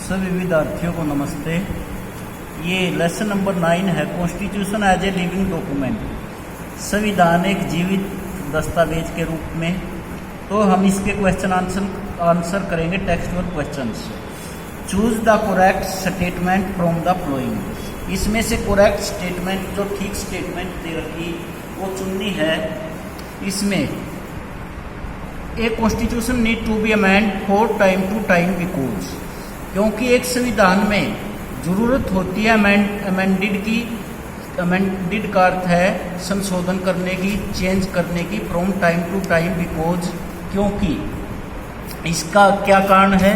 सभी विद्यार्थियों को नमस्ते। ये लेसन नंबर 9 है, constitution as a living document. संविधान एक जीवित दस्तावेज के रूप में। तो हम इसके क्वेश्चन आंसर करेंगे टेक्स्ट और questions. Choose the correct statement from the flowing. इसमें से करेक्ट स्टेटमेंट, जो ठीक स्टेटमेंट दे रखी वो चुननी है। इसमें a constitution need to be amend for time to time because, क्योंकि एक संविधान में जरूरत होती है अमेंडेड की। अमेंडेड का अर्थ है संशोधन करने की, चेंज करने की। From time to time because, क्योंकि। इसका क्या कारण है?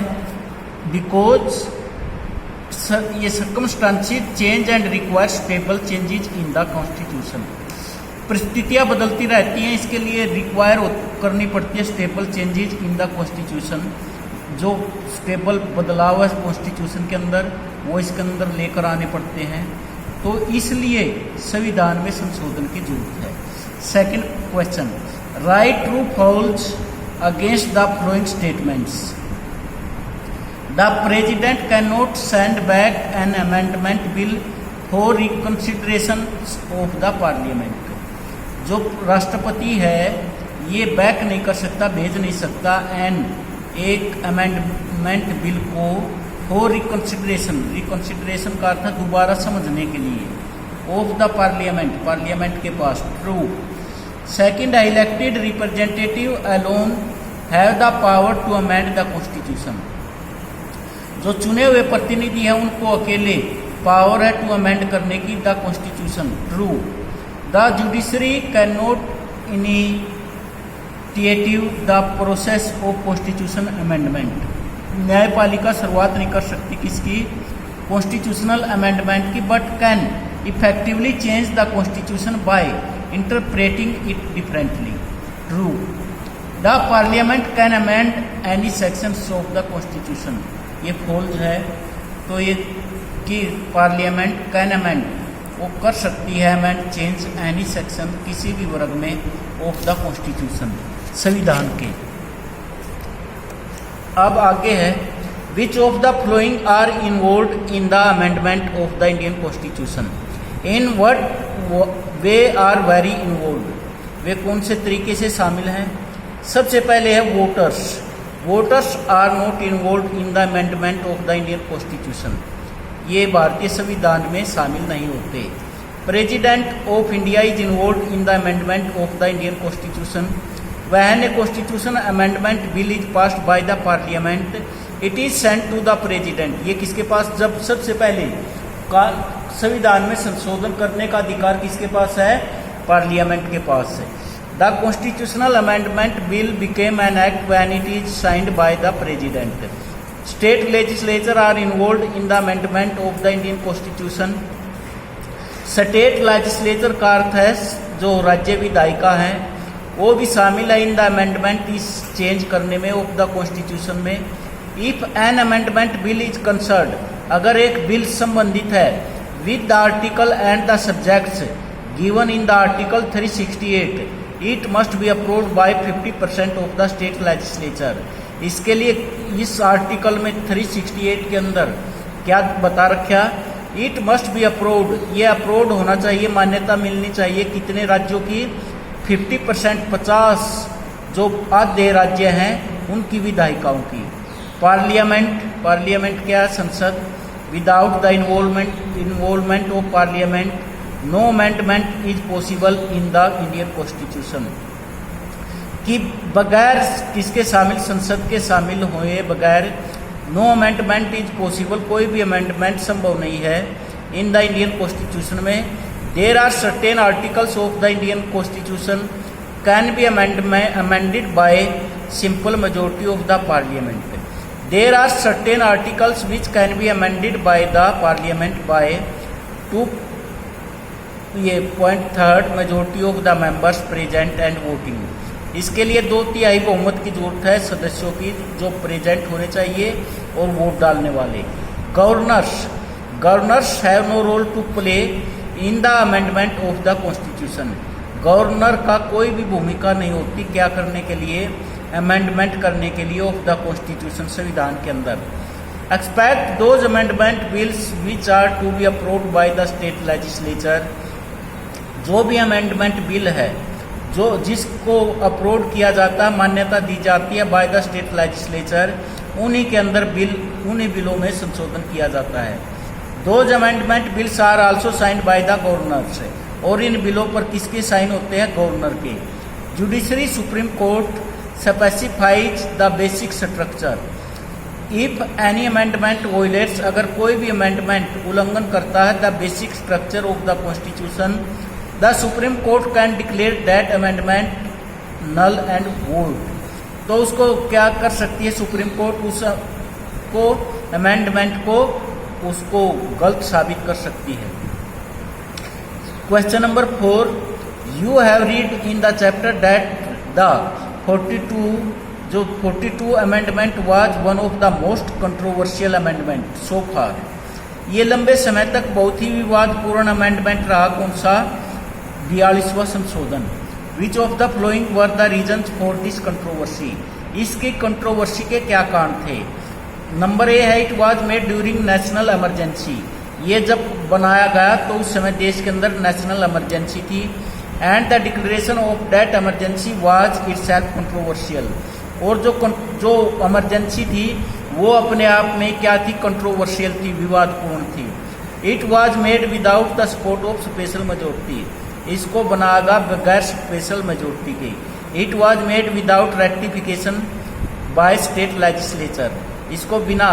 बिकॉज ये circumstances change and require stable changes in the constitution. परिस्थितियां बदलती रहती हैं, इसके लिए रिक्वायर करनी पड़ती है stable changes in the constitution. जो स्टेबल बदलाव है कॉन्स्टिट्यूशन के अंदर, वो इसके अंदर लेकर आने पड़ते हैं। तो इसलिए संविधान में संशोधन की जरूरत है। Second question, right true false against the following statements. The president can not send back an amendment bill for reconsideration of the parliament. जो राष्ट्रपति है ये बैक नहीं कर सकता, भेज नहीं सकता एक अमेंडमेंट बिल को फॉर रिकंसिडरेशन। रिकंसिडरेशन का अर्थ दोबारा समझने के लिए ऑफ द पार्लियामेंट, पार्लियामेंट के पास। True. Second, elected representative alone have the power to amend the constitution. जो चुने हुए प्रतिनिधि हैं उनको अकेले पावर है टू अमेंड करने की the constitution. True. The judiciary can not initiative the process of constitution amendment. न्यायपालिका शुरुआत नहीं कर सकती किसकी? कॉन्स्टिट्यूशनल अमेंडमेंट की, but can effectively change the constitution bye interpreting it differently. True. The parliament can amend any sections of the constitution. ये false है। तो ये कि पार्लियामेंट कैन अमेंड, वो कर सकती है अमेंड, चेंज एनी सेक्शन, किसी भी वर्ग में ऑफ द कॉन्स्टिट्यूशन, संविधान के। अब आगे है, which of the following are involved in the amendment of the Indian constitution. In what way are very involved. वे कौन से तरीके से शामिल हैं? सबसे पहले है voters. Voters are not involved in the amendment of the Indian constitution. ये भारतीय संविधान में शामिल नहीं होते। President of India is involved in the amendment of the Indian constitution. When a constitution amendment bill is passed by the parliament, it is sent to the president। ये किसके पास? जब सबसे पहले संविधान में संशोधन करने का अधिकार किसके पास है? पार्लियामेंट के पास है। The constitutional amendment bill became an act when it is signed by the president। State legislature are involved in the amendment of the Indian constitution। State legislature का अर्थ है जो राज्य विधायिका हैं, वो भी शामिल है इन द अमेंडमेंट, इस चेंज करने में ऑफ द कॉन्स्टिट्यूशन में। If N amendment bill is concerned, अगर एक बिल संबंधित है with the article and the subjects given in the article 368, it must be approved bye 50% of the state legislature. इसके लिए इस आर्टिकल में 368 के अंदर क्या बता रखा? It must be approved. ये अप्रूव्ड होना चाहिए, मान्यता मिलनी चाहिए कितने राज्यों की? 50%, 50 जो आधे राज्य हैं उनकी विधायिकाओं की। पार्लियामेंट क्या? संसद। Without the involvement of parliament no amendment is possible in the Indian constitution. कि बगैर किसके शामिल? संसद के शामिल हुए बगैर नो अमेंडमेंट इज पॉसिबल, कोई भी अमेंडमेंट संभव नहीं है इन द इंडियन कॉन्स्टिट्यूशन में। There are certain articles of the Indian Constitution can be amended by simple majority of the Parliament। There are certain articles which can be amended by the Parliament by 2.3 majority of the members present and voting। इसके लिए 2/3 बहुमत की जरूरत है सदस्यों की, जो present होने चाहिए और वोट डालने वाले। Governors have no role to play in the amendment of the constitution. Governor का कोई भी भूमिका नहीं होती क्या करने के लिए? अमेंडमेंट करने के लिए ऑफ द कॉन्स्टिट्यूशन, संविधान के अंदर। Expect those amendment bills which are to be approved by the state legislature. जो भी अमेंडमेंट बिल है जो जिसको अप्रूव किया जाता है, मान्यता दी जाती है बाय द स्टेट लेजिस्लेचर, उन्हीं के अंदर उन्हीं बिलों में संशोधन किया जाता है। Those amendment bills are also signed by the governor, और इन बिलों पर किसके साइन होते हैं? गवर्नर के। Judiciary supreme court specifies the basic structure. If any amendment violates, अगर कोई भी अमेंडमेंट उल्लंघन करता है the basic structure of the constitution, the supreme court can declare that amendment null and void. तो उसको क्या कर सकती है सुप्रीम कोर्ट? उसको अमेंडमेंट को उसको गलत साबित कर सकती है। Question number 4, you have read in the chapter that the 42 amendment was one of the most controversial amendment so far. ये लंबे समय तक बहुत ही विवादपूर्ण अमेंडमेंट रहा। कौन सा? 42वां संशोधन। विच of the flowing were the reasons for this controversy. इसकी कंट्रोवर्सी के क्या कारण थे? नंबर ए है, it was made during national emergency. ये जब बनाया गया तो उस समय देश के अंदर नेशनल इमरजेंसी थी। And the declaration of that emergency was itself controversial. और जो इमरजेंसी थी वो अपने आप में क्या थी? कंट्रोवर्शियल थी, विवादपूर्ण थी। It was made without the support of special majority. इसको बनाया गया बगैर स्पेशल मेजोरिटी के। It was made without rectification by state legislature. इसको बिना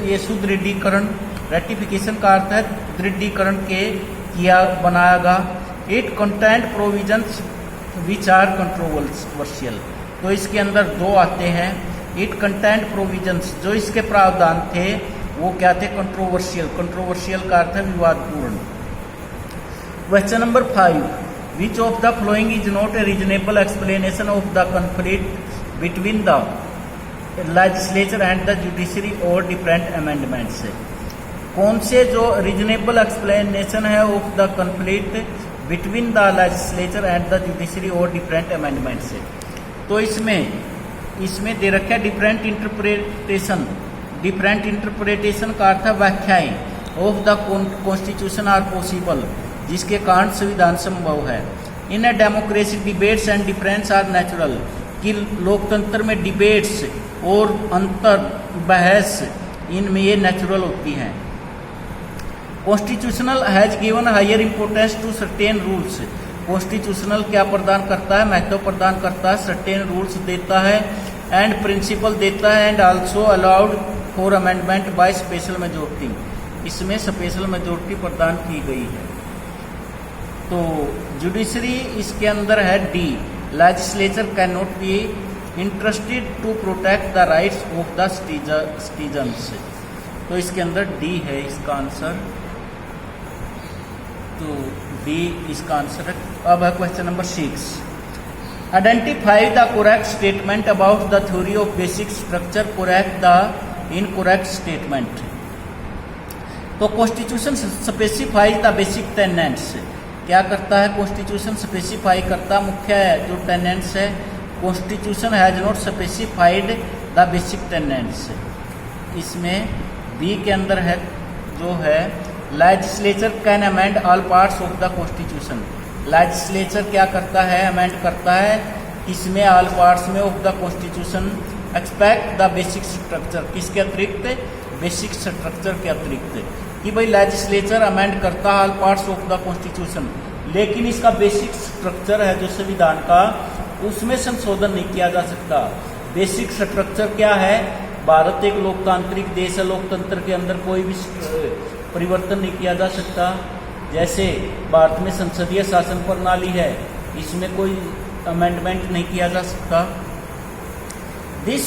ये सुदृढ़ीकरण, रेक्टिफिकेशन का अर्थ है दृढ़ीकरण के किया बनाया गया। It content provisions which are controversial. तो इसके अंदर दो आते हैं। इट कंटेंट प्रोविजंस, जो इसके प्रावधान थे वो क्या थे? कंट्रोवर्शियल। कंट्रोवर्शियल का अर्थ है विवादपूर्ण। Question number 5, which of the following is not a reasonable explanation of the conflict between the legislature and the judiciary और डिफरेंट अमेंडमेंट्स। कौन से जो रीजनेबल एक्सप्लेनेशन है of the conflict between the legislature and the judiciary और different amendments. तो इसमें दे रखा है डिफरेंट इंटरप्रिटेशन। डिफरेंट इंटरप्रिटेशन का अर्थ है व्याख्याएं of the constitution are possible, जिसके कारण संविधान संभव है। In a democracy debates and difference are natural, कि लोकतंत्र में डिबेट्स और अंतर बहस इनमें ये नेचुरल होती हैं। Constitutional has given higher importance to certain rules. Constitutional क्या प्रदान करता है? महत्व प्रदान करता है, सर्टेन रूल्स देता है एंड प्रिंसिपल देता है, and also allowed for amendment by special majority. इसमें स्पेशल मेजोरिटी प्रदान की गई है। तो जुडिशरी इसके अंदर है डी, legislature can not be interested to protect the rights of the citizens. तो इसके अंदर डी है इसका आंसर। तो डी इसका आंसर है। अब है question number 6, identify the correct statement about the theory of basic structure, correct the incorrect statement. तो constitution specifies the basic tenets. क्या करता है? कॉन्स्टिट्यूशन स्पेसिफाई करता मुख्य जो टेनेंट्स है। Constitution has not specified the basic tenants. इसमें B के अंदर है जो है legislature can amend all parts of the constitution. Legislature क्या करता है? अमेंड करता है इसमें ऑल पार्ट्स में of the constitution expect the basic structure. किसके अतिरिक्त? बेसिक स्ट्रक्चर के अतिरिक्त। कि भाई लेजिस्लेचर अमेंड करता है all parts of the constitution, लेकिन इसका बेसिक स्ट्रक्चर है जो संविधान का, उसमें संशोधन नहीं किया जा सकता। बेसिक स्ट्रक्चर क्या है? भारत एक लोकतांत्रिक देश है, लोकतंत्र के अंदर कोई भी परिवर्तन नहीं किया जा सकता। जैसे भारत में संसदीय शासन प्रणाली है, इसमें कोई अमेंडमेंट नहीं किया जा सकता।